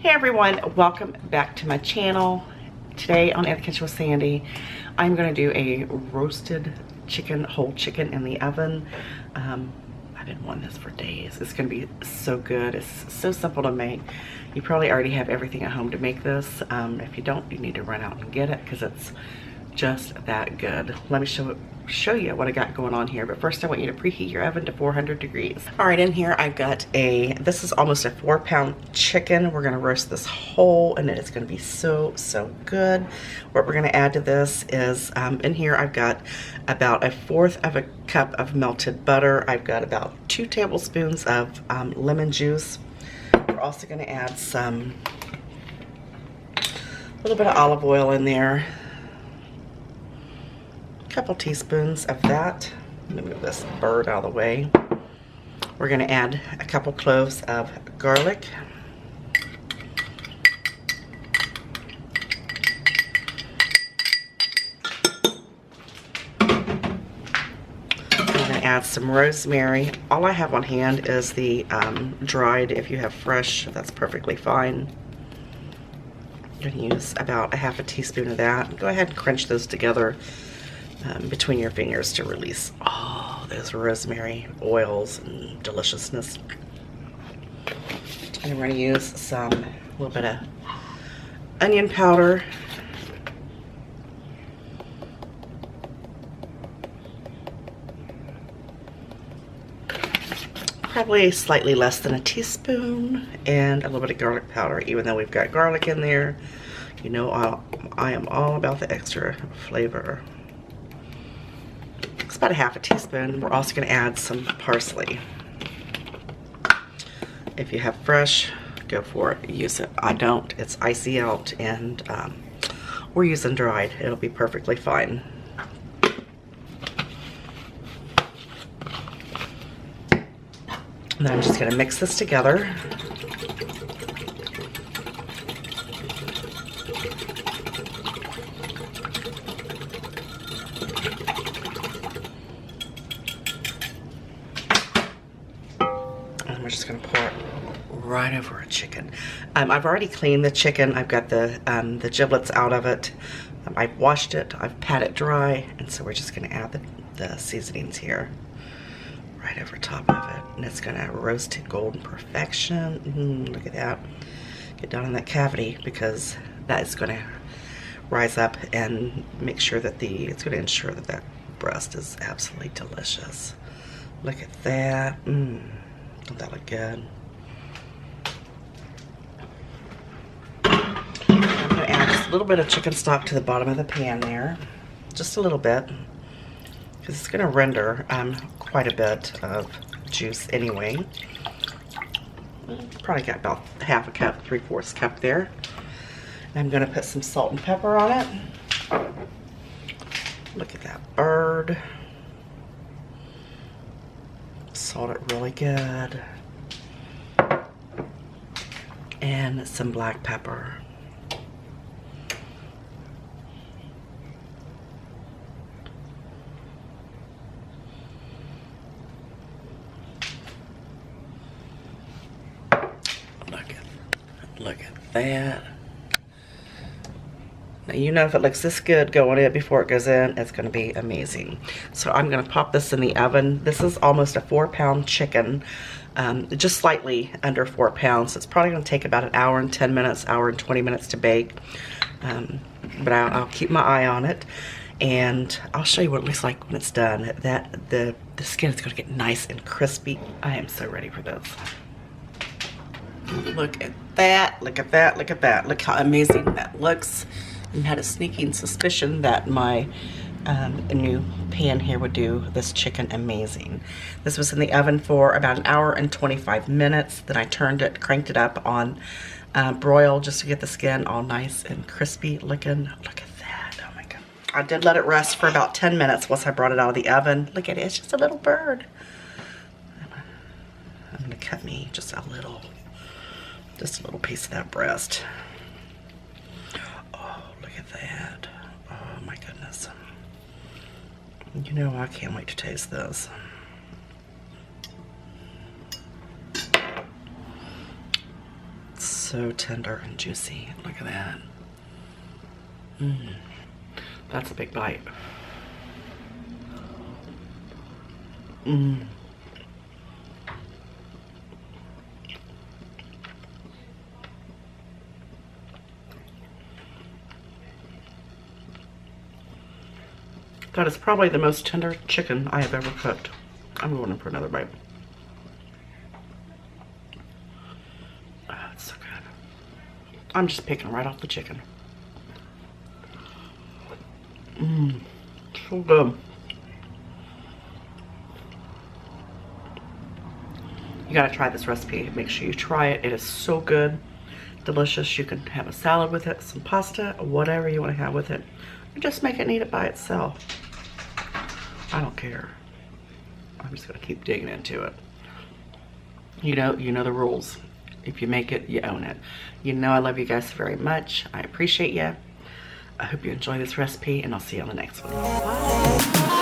Hey everyone, welcome back to my channel. Today on In the Kitchen with Sandy, I'm going to do a roasted chicken, whole chicken in the oven. I've been wanting this for days. It's going to be so good. It's so simple to make. You probably already have everything at home to make this. If you don't, you need to run out and get it because it's just that good. Let me show you what I got going on here, but first I want you to preheat your oven to 400 degrees. All right, in here I've got this is almost a 4-pound chicken. We're gonna roast this whole and it's gonna be so good. What we're gonna add to this is, in here I've got about 1/4 of a cup of melted butter. I've got about 2 tablespoons of lemon juice. We're also gonna add a little bit of olive oil in there. Couple teaspoons of that. Let me move this bird out of the way. We're going to add a couple cloves of garlic. I'm going to add some rosemary. All I have on hand is the dried. If you have fresh, that's perfectly fine. I'm going to use about 1/2 teaspoon of that. Go ahead and crunch those together between your fingers to release all those rosemary oils and deliciousness. And we're going to use a little bit of onion powder. Probably slightly less than a teaspoon, and a little bit of garlic powder. Even though we've got garlic in there, you know I am all about the extra flavor. It's about 1/2 teaspoon. We're also going to add some parsley. If you have fresh, go for it. Use it. I don't. It's icy out, and we're using dried. It'll be perfectly fine. And then I'm just going to mix this together. We're just going to pour it right over a chicken. I've already cleaned the chicken. I've got the giblets out of it. I've washed it. I've pat it dry. And so we're just going to add the seasonings here right over top of it. And it's going to roast to golden perfection. Look at that. Get down in that cavity because that is going to rise up and make sure that it's going to ensure that that breast is absolutely delicious. Look at that. Don't that look good? I'm going to add just a little bit of chicken stock to the bottom of the pan there. Just a little bit. Because it's going to render quite a bit of juice anyway. Probably got about 1/2 cup, 3/4 cup there. And I'm going to put some salt and pepper on it. Look at that bird. Salt it really good. And some black pepper. Look at that. Now you know if it looks this good going in before it goes in, it's going to be amazing. So I'm going to pop this in the oven. This is almost a 4-pound chicken, just slightly under 4 pounds. It's probably going to take about 1 hour and 10 minutes, hour and 20 minutes to bake. But I'll keep my eye on it, and I'll show you what it looks like when it's done. The skin is going to get nice and crispy. I am so ready for this. Look at that, look at that, look at that. Look how amazing that looks. I had a sneaking suspicion that my new pan here would do this chicken amazing. This was in the oven for about 1 hour and 25 minutes. Then I cranked it up on broil just to get the skin all nice and crispy looking. Look at that, oh my God. I did let it rest for about 10 minutes once I brought it out of the oven. Look at it, it's just a little bird. I'm gonna cut me just a little piece of that breast. Oh, look at that. Oh my goodness. You know, I can't wait to taste this. so tender and juicy. Look at that. Mmm. That's a big bite. Mmm. That is probably the most tender chicken I have ever cooked. I'm going in for another bite. Oh, it's so good. I'm just picking right off the chicken. Mmm, so good. You gotta try this recipe. Make sure you try it. It is so good, delicious. You can have a salad with it, some pasta, whatever you want to have with it. Or just make it and eat it by itself. I don't care. I'm just gonna keep digging into it. You know the rules. If you make it, you own it. You know I love you guys very much. I appreciate you. I hope you enjoy this recipe, and I'll see you on the next one. Bye.